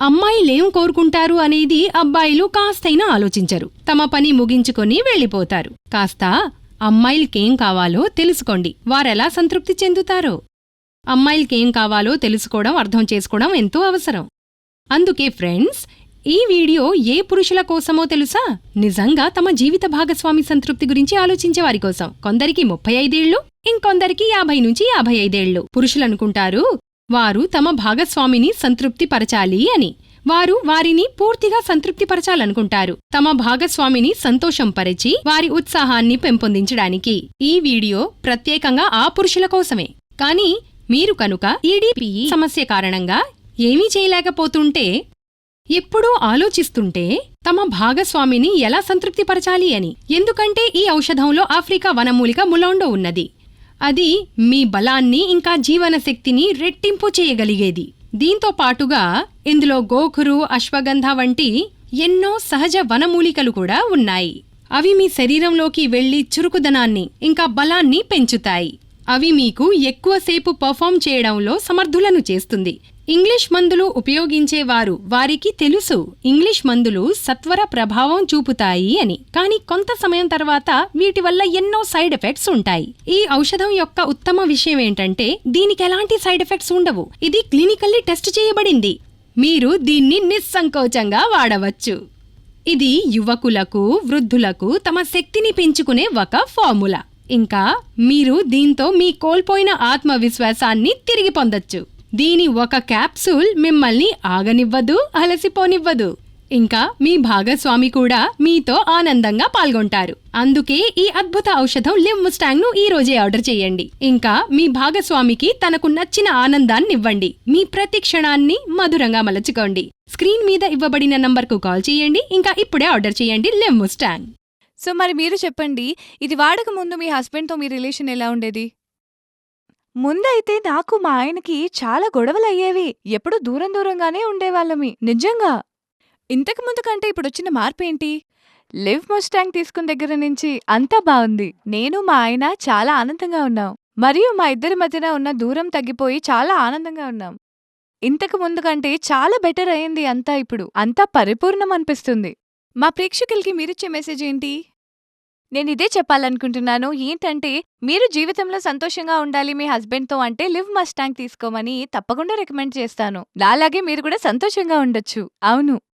అమ్మాయిలేం కోరుకుంటారు అనేది అబ్బాయిలు కాస్తైనా ఆలోచించరు. తమ పని ముగించుకొని వెళ్ళిపోతారు. కాస్త అమ్మాయిలకేం కావాలో తెలుసుకోండి, వారెలా సంతృప్తి చెందుతారో. అమ్మాయిలకేం కావాలో తెలుసుకోవడం, అర్థం చేసుకోవడం ఎంతో అవసరం. అందుకే ఫ్రెండ్స్, ఈ వీడియో ఏ పురుషుల కోసమో తెలుసా? నిజంగా తమ జీవిత భాగస్వామి సంతృప్తి గురించి ఆలోచించే వారి కోసం. కొందరికి 35 ఏళ్లు, ఇంకొందరికి 50 నుంచి 55 ఏళ్లు. పురుషులనుకుంటారు వారు తమ భాగస్వామిని సంతృప్తి పరచాలి అని. వారు వారిని పూర్తిగా సంతృప్తిపరచాలనుకుంటారు, తమ భాగస్వామిని సంతోషం పరిచి వారి ఉత్సాహాన్ని పెంపొందించడానికి. ఈ వీడియో ప్రత్యేకంగా ఆ పురుషుల కోసమే. కానీ మీరు కనుక ఈడీపీఈ సమస్య కారణంగా ఏమీ చేయలేకపోతుంటే, ఎప్పుడూ ఆలోచిస్తుంటే తమ భాగస్వామిని ఎలా సంతృప్తిపరచాలి అని. ఎందుకంటే ఈ ఔషధంలో ఆఫ్రికా వనమూలిక ములాండో ఉన్నది. అది మీ బలాన్ని ఇంకా జీవనశక్తిని రెట్టింపు చేయగలిగేది. దీంతో పాటుగా ఇందులో గోఖురు, అశ్వగంధ వంటి ఎన్నో సహజ వనమూలికలు కూడా ఉన్నాయి. అవి మీ శరీరంలోకి వెళ్లి చురుకుదనాన్ని ఇంకా బలాన్ని పెంచుతాయి. అవి మీకు ఎక్కువసేపు పర్ఫామ్ చేయడంలో సమర్థులను చేస్తుంది. ఇంగ్లీష్ మందులు ఉపయోగించేవారు వారికి తెలుసు ఇంగ్లీష్ మందులు సత్వర ప్రభావం చూపుతాయి అని. కానీ కొంత సమయం తర్వాత వీటి వల్ల ఎన్నో సైడ్ ఎఫెక్ట్స్ ఉంటాయి. ఈ ఔషధం యొక్క ఉత్తమ విషయం ఏంటంటే దీనికి ఎలాంటి సైడ్ ఎఫెక్ట్స్ ఉండవు. ఇది క్లినికల్లీ టెస్ట్ చేయబడింది. మీరు దీన్ని నిస్సంకోచంగా వాడవచ్చు. ఇది యువకులకు, వృద్ధులకు తమ శక్తిని పెంచుకునే ఒక ఫార్ములా. ఇంకా మీరు దీంతో మీ కోల్పోయిన ఆత్మవిశ్వాసాన్ని తిరిగి పొందొచ్చు. దీని ఒక క్యాప్సూల్ మిమ్మల్ని ఆగనివ్వదు, అలసిపోనివ్వదు. ఇంకా మీ భాగస్వామి కూడా మీతో ఆనందంగా పాల్గొంటారు. అందుకే ఈ అద్భుత ఔషధం లివ్ ముస్టాంగ్ ను ఈ రోజే ఆర్డర్ చేయండి. ఇంకా మీ భాగస్వామికి తనకు నచ్చిన ఆనందాన్నివ్వండి. మీ ప్రతి క్షణాన్ని మధురంగా మలచుకోండి. స్క్రీన్ మీద ఇవ్వబడిన నంబర్కు కాల్ చేయండి. ఇంకా ఇప్పుడే ఆర్డర్ చేయండి లివ్ ముస్టాంగ్. సో మరి మీరు చెప్పండి, ఇది వాడక ముందు మీ హస్బెండ్తో మీ రిలేషన్ ఎలా ఉండేది? ముందైతే నాకు మా ఆయనకి చాలా గొడవలయ్యేవి. ఎప్పుడు దూరం దూరంగానే ఉండేవాళ్ళమి. నిజంగా. ఇంతకు ముందు కంటే ఇప్పుడొచ్చిన మార్పేంటి? లివ్ ముస్టాంగ్ తీసుకున్న దగ్గర నుంచి అంతా బావుంది. నేను మా ఆయన చాలా ఆనందంగా ఉన్నాం. మరియు మా ఇద్దరి మధ్యన ఉన్న దూరం తగ్గిపోయి చాలా ఆనందంగా ఉన్నాం. ఇంతకు ముందు కంటే చాలా బెటర్ అయింది అంతా. ఇప్పుడు అంతా పరిపూర్ణం అనిపిస్తుంది. మా ప్రేక్షకులకి మీరిచ్చే మెసేజ్ ఏంటి? నేనిదే చెప్పాలనుకుంటున్నాను. ఏంటంటే, మీరు జీవితంలో సంతోషంగా ఉండాలి మీ హస్బెండ్తో అంటే లివ్ ముస్టాంగ్ తీసుకోమని తప్పకుండా రికమెండ్ చేస్తాను. నాలాగే మీరు కూడా సంతోషంగా ఉండొచ్చు. అవును.